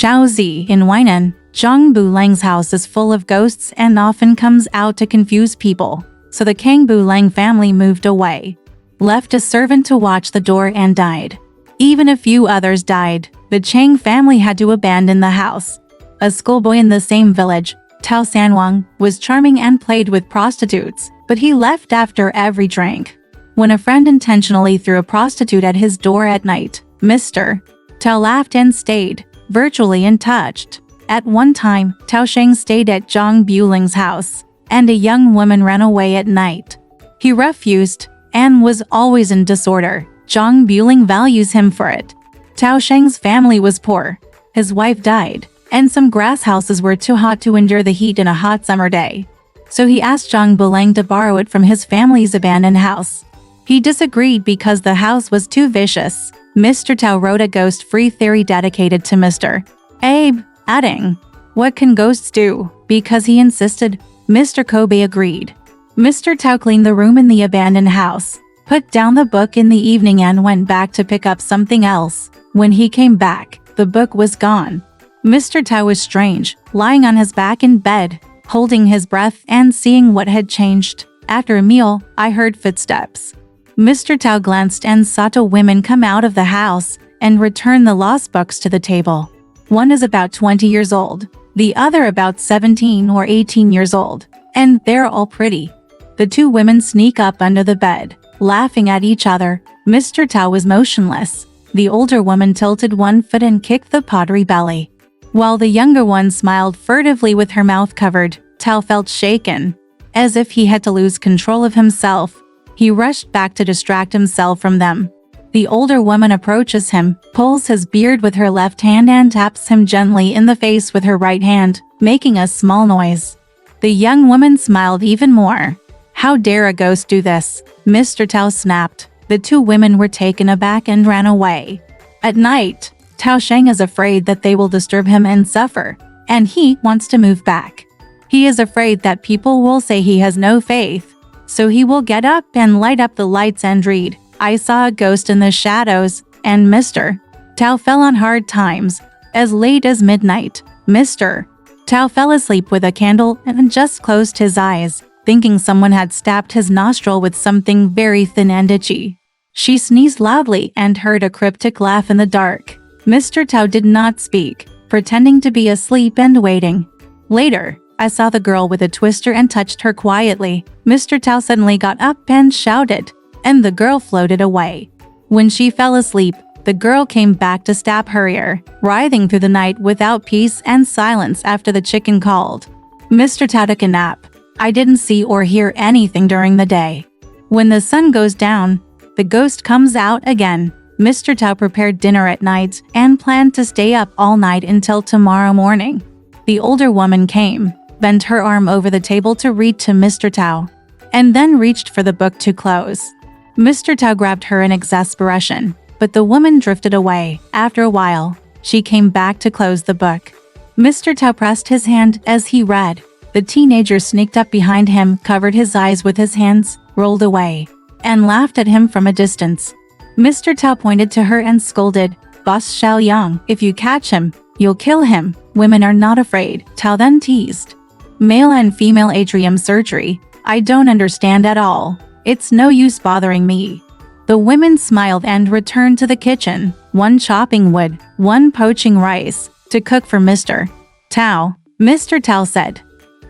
Xiao in Weinan, Zhang Bulang's house is full of ghosts and often comes out to confuse people, so the Kang Bulang family moved away, left a servant to watch the door and died. Even a few others died. The Chang family had to abandon the house. A schoolboy in the same village, Tao Sanwang, was charming and played with prostitutes, but he left after every drink. When a friend intentionally threw a prostitute at his door at night, Mr. Tao laughed and stayed, virtually untouched. At one time, Tao Sheng stayed at Zhang Buling's house, and a young woman ran away at night. He refused, and was always in disorder. Zhang Buling values him for it. Tao Sheng's family was poor. His wife died, and some grass houses were too hot to endure the heat in a hot summer day. So he asked Zhang Bulang to borrow it from his family's abandoned house. He disagreed because the house was too vicious. Mr. Tao wrote a ghost-free theory dedicated to Mr. Abe, adding, "What can ghosts do?" Because he insisted, Mr. Kobe agreed. Mr. Tao cleaned the room in the abandoned house, put down the book in the evening and went back to pick up something else. When he came back, the book was gone. Mr. Tao was strange, lying on his back in bed, holding his breath and seeing what had changed. After a meal, I heard footsteps. Mr. Tao glanced and saw two women come out of the house and return the lost books to the table. One is about 20 years old, the other about 17 or 18 years old, and they're all pretty. The two women sneak up under the bed, laughing at each other. Mr. Tao was motionless. The older woman tilted one foot and kicked the pottery belly, while the younger one smiled furtively with her mouth covered. Tao felt shaken, as if he had to lose control of himself. He rushed back to distract himself from them. The older woman approaches him, pulls his beard with her left hand and taps him gently in the face with her right hand, making a small noise. The young woman smiled even more. "How dare a ghost do this?" Mr. Tao snapped. The two women were taken aback and ran away. At night, Tao Sheng is afraid that they will disturb him and suffer, and he wants to move back. He is afraid that people will say he has no faith, so he will get up and light up the lights and read, "I saw a ghost in the shadows," and Mr. Tao fell on hard times. As late as midnight, Mr. Tao fell asleep with a candle and just closed his eyes, thinking someone had stabbed his nostril with something very thin and itchy. She sneezed loudly and heard a cryptic laugh in the dark. Mr. Tao did not speak, pretending to be asleep and waiting. Later, I saw the girl with a twister and touched her quietly. Mr. Tao suddenly got up and shouted, and the girl floated away. When she fell asleep, the girl came back to stab her ear, writhing through the night without peace and silence after the chicken called. Mr. Tao took a nap. I didn't see or hear anything during the day. When the sun goes down, the ghost comes out again. Mr. Tao prepared dinner at night and planned to stay up all night until tomorrow morning. The older woman came, bent her arm over the table to read to Mr. Tao, and then reached for the book to close. Mr. Tao grabbed her in exasperation, but the woman drifted away. After a while, she came back to close the book. Mr. Tao pressed his hand as he read. The teenager sneaked up behind him, covered his eyes with his hands, rolled away, and laughed at him from a distance. Mr. Tao pointed to her and scolded, "Boss Xiao, if you catch him, you'll kill him. Women are not afraid," Tao then teased. "Male and female atrium surgery? I don't understand at all. It's no use bothering me." The women smiled and returned to the kitchen, one chopping wood, one poaching rice, to cook for Mr. Tao. Mr. Tao said,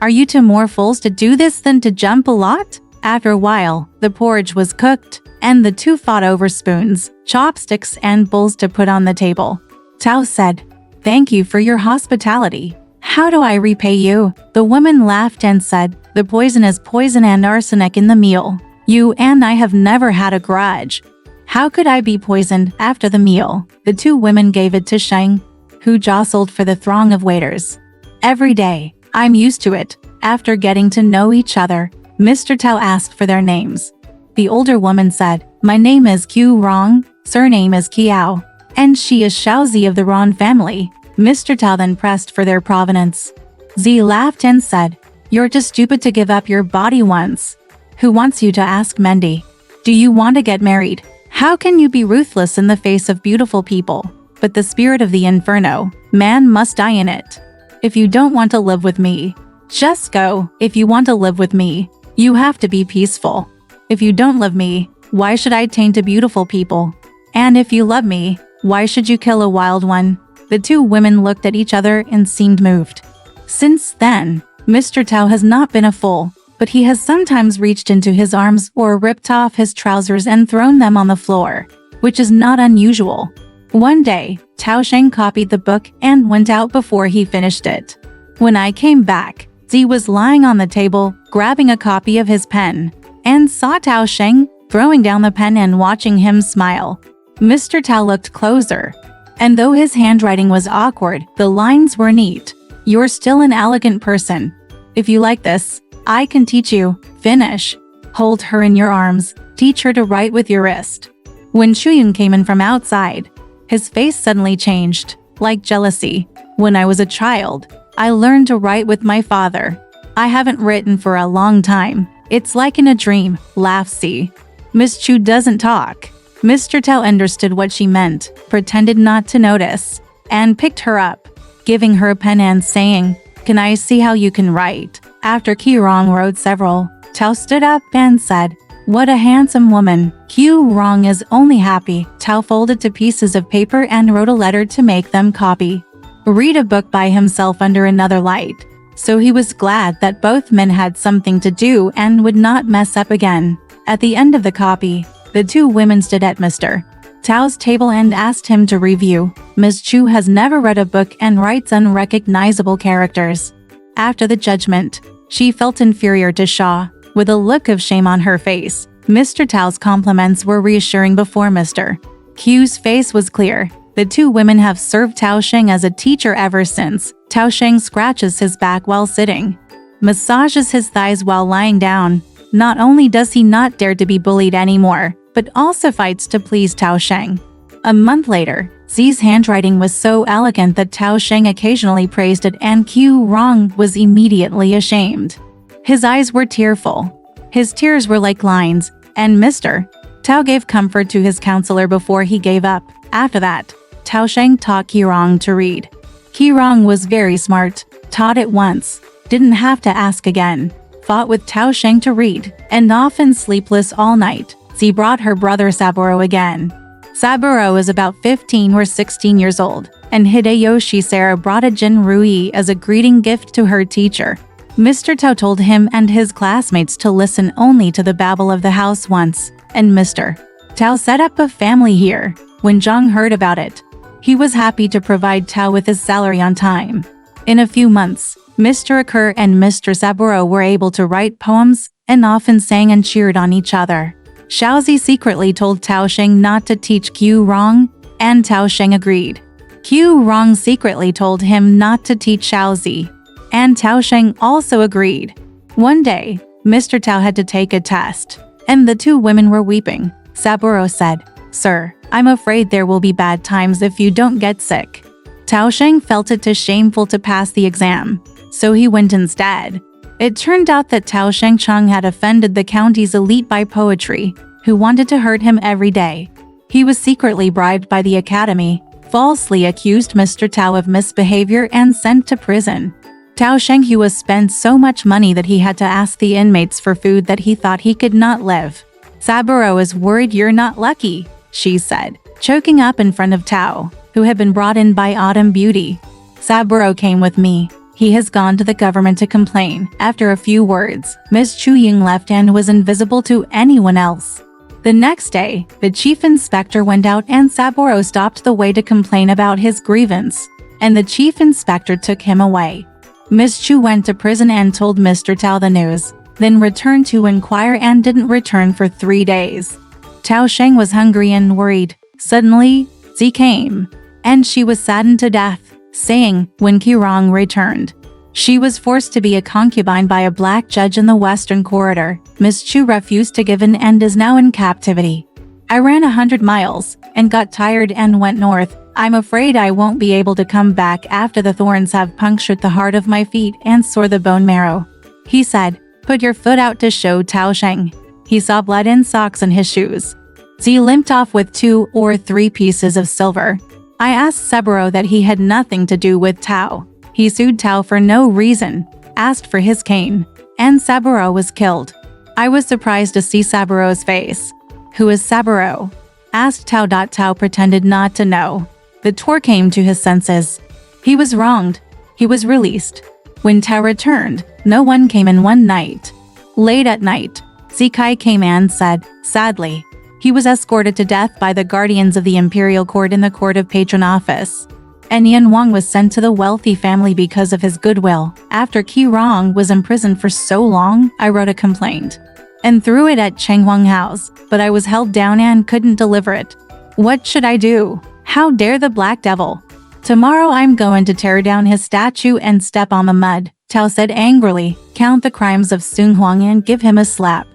"Are you two more fools to do this than to jump a lot?" After a while, the porridge was cooked, and the two fought over spoons, chopsticks, and bowls to put on the table. Tao said, "Thank you for your hospitality. How do I repay you?" The woman laughed and said, "The poison is poison and arsenic in the meal. You and I have never had a grudge. How could I be poisoned after the meal?" The two women gave it to Sheng, who jostled for the throng of waiters. "Every day, I'm used to it." After getting to know each other, Mr. Tao asked for their names. The older woman said, "My name is Q Rong, surname is Xiao, and she is Xiao Zi of the Ron family." Mr. Tao then pressed for their provenance. Zi laughed and said, "You're too stupid to give up your body once. Who wants you to ask Mendy? Do you want to get married? How can you be ruthless in the face of beautiful people?" but the spirit of the inferno, man must die in it. If you don't want to live with me, just go. If you want to live with me, you have to be peaceful. If you don't love me, why should I taint a beautiful people? And if you love me, why should you kill a wild one? The two women looked at each other and seemed moved. Since then, Mr. Tao has not been a fool, but he has sometimes reached into his arms or ripped off his trousers and thrown them on the floor, which is not unusual. One day, Tao Sheng copied the book and went out before he finished it. When I came back, Zi was lying on the table, grabbing a copy of his pen, and saw Tao Sheng throwing down the pen and watching him smile. Mr. Tao looked closer, and though his handwriting was awkward, the lines were neat. You're still an elegant person. If you like this, I can teach you. Finish. Hold her in your arms. Teach her to write with your wrist. When Shuyun came in from outside, his face suddenly changed, like jealousy. When I was a child, I learned to write with my father. I haven't written for a long time. It's like in a dream, laughed Xi. Miss Chu doesn't talk. Mr. Tao understood what she meant, pretended not to notice, and picked her up, giving her a pen and saying, "Can I see how you can write?" After Qi Rong wrote several, Tao stood up and said, "What a handsome woman." Qi Rong is only happy. Tao folded to pieces of paper and wrote a letter to make them copy. Read a book by himself under another light. So he was glad that both men had something to do and would not mess up again. At the end of the copy, the two women stood at Mr. Tao's table and asked him to review. Ms. Chu has never read a book and writes unrecognizable characters. After the judgment, she felt inferior to Shaw, with a look of shame on her face. Mr. Tao's compliments were reassuring before Mr. Q's face was clear. The two women have served Tao Sheng as a teacher ever since. Tao Sheng scratches his back while sitting, massages his thighs while lying down. Not only does he not dare to be bullied anymore, but also fights to please Tao Sheng. A month later, Zi's handwriting was so elegant that Tao Sheng occasionally praised it and Qi Rong was immediately ashamed. His eyes were tearful. His tears were like lines, and Mr. Tao gave comfort to his counselor before he gave up. After that, Tao Sheng taught Qi Rong to read. Qi Rong was very smart, taught it once, didn't have to ask again, fought with Tao Sheng to read, and often sleepless all night. Zi brought her brother Saburo again. Saburo is about 15 or 16 years old, and Hideyoshi Sarah brought a Jin Rui as a greeting gift to her teacher. Mr. Tao told him and his classmates to listen only to the babble of the house once, and Mr. Tao set up a family here. When Zhang heard about it, he was happy to provide Tao with his salary on time. In a few months, Mr. Akur and Mr. Saburo were able to write poems and often sang and cheered on each other. Xiaozi secretly told Tao Sheng not to teach Qi Rong, and Tao Sheng agreed. Qi Rong secretly told him not to teach Xiaozi, and Tao Sheng also agreed. One day, Mr. Tao had to take a test, and the two women were weeping. Saburo said, "Sir, I'm afraid there will be bad times if you don't get sick." Tao Sheng felt it too shameful to pass the exam, so he went instead. It turned out that Tao Sheng Chang had offended the county's elite by poetry, who wanted to hurt him every day. He was secretly bribed by the academy, falsely accused Mr. Tao of misbehavior and sent to prison. Tao Sheng was spent so much money that he had to ask the inmates for food that he thought he could not live. "Saburo is worried you're not lucky," she said, choking up in front of Tao, who had been brought in by Autumn Beauty. "Saburo came with me. He has gone to the government to complain." After a few words, Miss Chu Ying left and was invisible to anyone else. The next day, the chief inspector went out and Saburo stopped the way to complain about his grievance, and the chief inspector took him away. Miss Chu went to prison and told Mr. Tao the news, then returned to inquire and didn't return for 3 days. Tao Sheng was hungry and worried. Suddenly, Zi came, and she was saddened to death, saying, when Qi Rong returned, she was forced to be a concubine by a black judge in the Western Corridor. Miss Chu refused to give in and is now in captivity. "I ran 100 miles, and got tired and went north. I'm afraid I won't be able to come back after the thorns have punctured the heart of my feet and sore the bone marrow," he said. "Put your foot out to show Tao Sheng." He saw blood in socks and his shoes. Zi limped off with 2 or 3 pieces of silver. I asked Saburo that he had nothing to do with Tao. He sued Tao for no reason, asked for his cane, and Saburo was killed. I was surprised to see Saburo's face. Who is Saburo? Asked Tao. Tao pretended not to know. The Tor came to his senses. He was wronged. He was released. When Tao returned, no one came in one night. Late at night, Zikai came and said, sadly, he was escorted to death by the guardians of the imperial court in the court of patron office. And Yan Wang was sent to the wealthy family because of his goodwill. After Qi Rong was imprisoned for so long, I wrote a complaint and threw it at Cheng Huang House, but I was held down and couldn't deliver it. What should I do? How dare the Black Devil? Tomorrow I'm going to tear down his statue and step on the mud, Tao said angrily. Count the crimes of Sung Huang and give him a slap.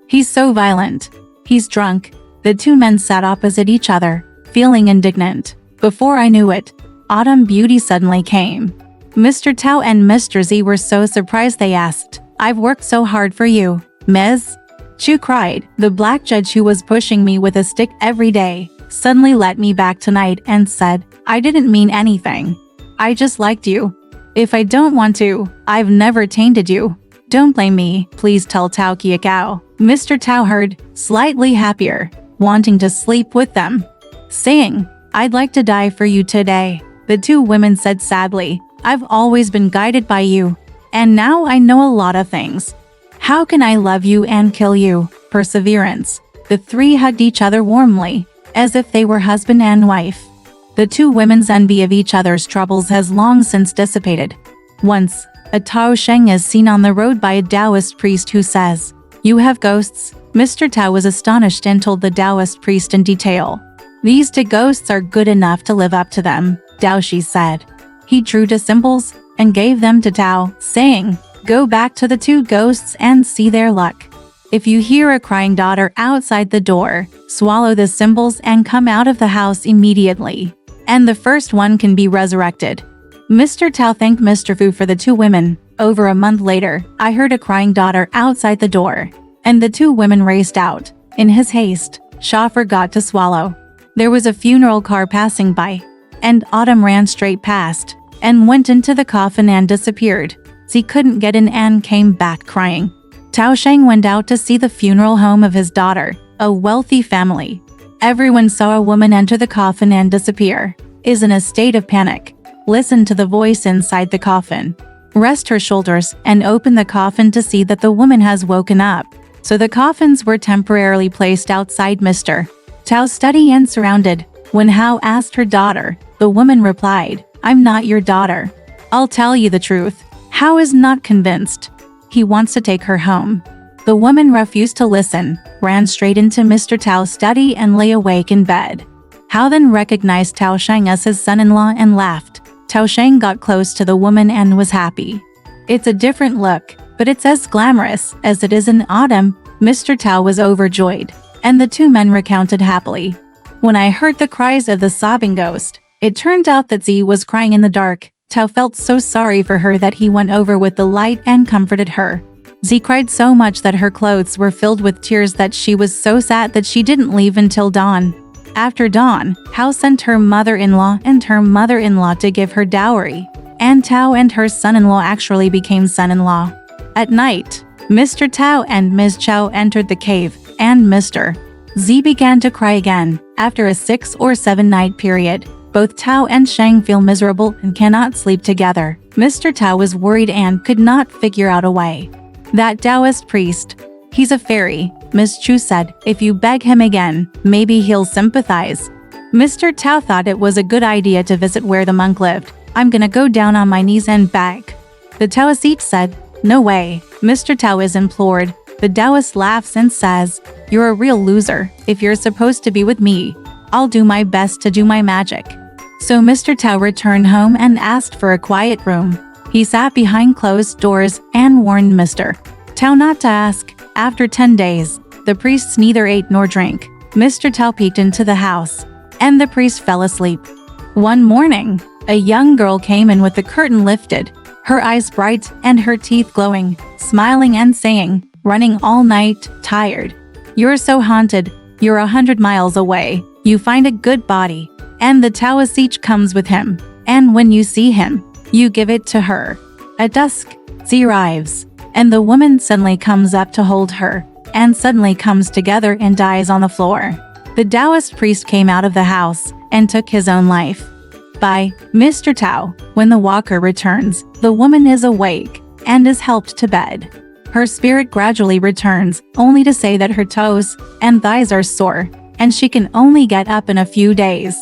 He's so violent. He's drunk. The two men sat opposite each other, feeling indignant. Before I knew it, Autumn Beauty suddenly came. Mr. Tao and Mr. Z were so surprised they asked, I've worked so hard for you, Ms. Chu cried. The black judge who was pushing me with a stick every day suddenly let me back tonight and said, I didn't mean anything. I just liked you. If I don't want to, I've never tainted you. Don't blame me, please tell Tao Kiakao. Mr. Tao heard, slightly happier, wanting to sleep with them, saying, I'd like to die for you today. The two women said sadly, I've always been guided by you, and now I know a lot of things. How can I love you and kill you? Perseverance. The three hugged each other warmly, as if they were husband and wife. The two women's envy of each other's troubles has long since dissipated. Once, a Tao Sheng is seen on the road by a Taoist priest who says, You have ghosts? Mr. Tao was astonished and told the Taoist priest in detail. These two ghosts are good enough to live up to them, Dao Shi said. He drew two symbols and gave them to Tao, saying, Go back to the two ghosts and see their luck. If you hear a crying daughter outside the door, swallow the symbols and come out of the house immediately, and the first one can be resurrected. Mr. Tao thanked Mr. Fu for the two women. Over a month later, I heard a crying daughter outside the door, and the two women raced out. In his haste, Sha forgot to swallow. There was a funeral car passing by, and Autumn ran straight past, and went into the coffin and disappeared. She couldn't get in and came back crying. Tao Sheng went out to see the funeral home of his daughter, a wealthy family. Everyone saw a woman enter the coffin and disappear, is in a state of panic. Listen to the voice inside the coffin. Rest her shoulders and open the coffin to see that the woman has woken up. So the coffins were temporarily placed outside Mr. Tao's study and surrounded. When Hao asked her daughter, the woman replied, I'm not your daughter. I'll tell you the truth. Hao is not convinced. He wants to take her home. The woman refused to listen, ran straight into Mr. Tao's study and lay awake in bed. Hao then recognized Tao Sheng as his son-in-law and laughed. Tao Sheng got close to the woman and was happy. It's a different look, but it's as glamorous as it is in autumn. Mr. Tao was overjoyed, and the two men recounted happily. When I heard the cries of the sobbing ghost, it turned out that Z was crying in the dark. Tao felt so sorry for her that he went over with the light and comforted her. Z cried so much that her clothes were filled with tears that she was so sad that she didn't leave until dawn. After dawn, Hao sent her mother-in-law and her mother-in-law to give her dowry, and Tao and her son-in-law actually became son-in-law. At night, Mr. Tao and Ms. Chao entered the cave, and Mr. Z began to cry again. After a 6 or 7 night period, both Tao and Sheng feel miserable and cannot sleep together. Mr. Tao was worried and could not figure out a way. That Taoist priest, he's a fairy, Ms. Chu said. If you beg him again, maybe he'll sympathize. Mr. Tao thought it was a good idea to visit where the monk lived. I'm gonna go down on my knees and beg. The Taoist said, no way. Mr. Tao is implored. The Taoist laughs and says, you're a real loser. If you're supposed to be with me, I'll do my best to do my magic. So Mr. Tao returned home and asked for a quiet room. He sat behind closed doors and warned Mr. Tao not to ask. After 10 days, the priests neither ate nor drank. Mr. Tao peeked into the house, and the priest fell asleep. One morning, a young girl came in with the curtain lifted, her eyes bright and her teeth glowing, smiling and saying, running all night, tired. You're so haunted. You're 100 miles away. You find a good body. and the Taoist each comes with him, and when you see him, you give it to her. At dusk, she arrives, and the woman suddenly comes up to hold her, and suddenly comes together and dies on the floor. The Taoist priest came out of the house and took his own life. By Mr. Tao. When the walker returns, the woman is awake and is helped to bed. Her spirit gradually returns, only to say that her toes and thighs are sore, and she can only get up in a few days.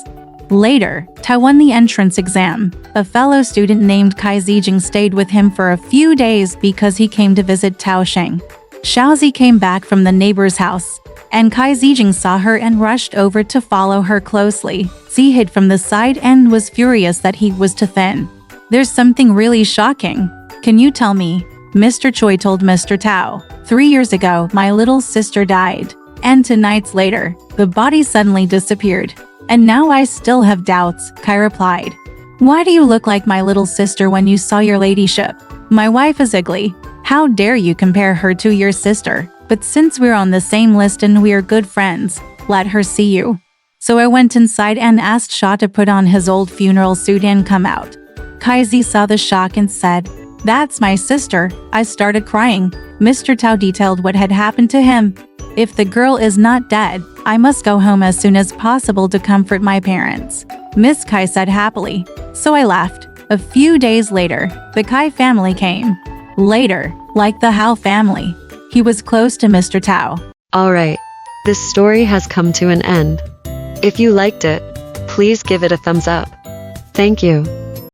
Later, Tao won the entrance exam. A fellow student named Kai Zijing stayed with him for a few days because he came to visit Tao Sheng. Xiaozi came back from the neighbor's house, and Kai Zijing saw her and rushed over to follow her closely. She hid from the side and was furious that he was too thin. There's something really shocking. Can you tell me? Mr. Choi told Mr. Tao. 3 years ago, my little sister died, and 2 nights later, the body suddenly disappeared. And now I still have doubts, Kai replied. Why do you look like my little sister when you saw your ladyship? My wife is ugly. How dare you compare her to your sister? But since we're on the same list and we're good friends, let her see you. So I went inside and asked Xia to put on his old funeral suit and come out. Kaizi saw the shock and said, That's my sister. I started crying. Mr. Tao detailed what had happened to him. If the girl is not dead, I must go home as soon as possible to comfort my parents. Miss Kai said happily. So I left. A few days later, the Kai family came. Later, like the Hao family, he was close to Mr. Tao. Alright, this story has come to an end. If you liked it, please give it a thumbs up. Thank you.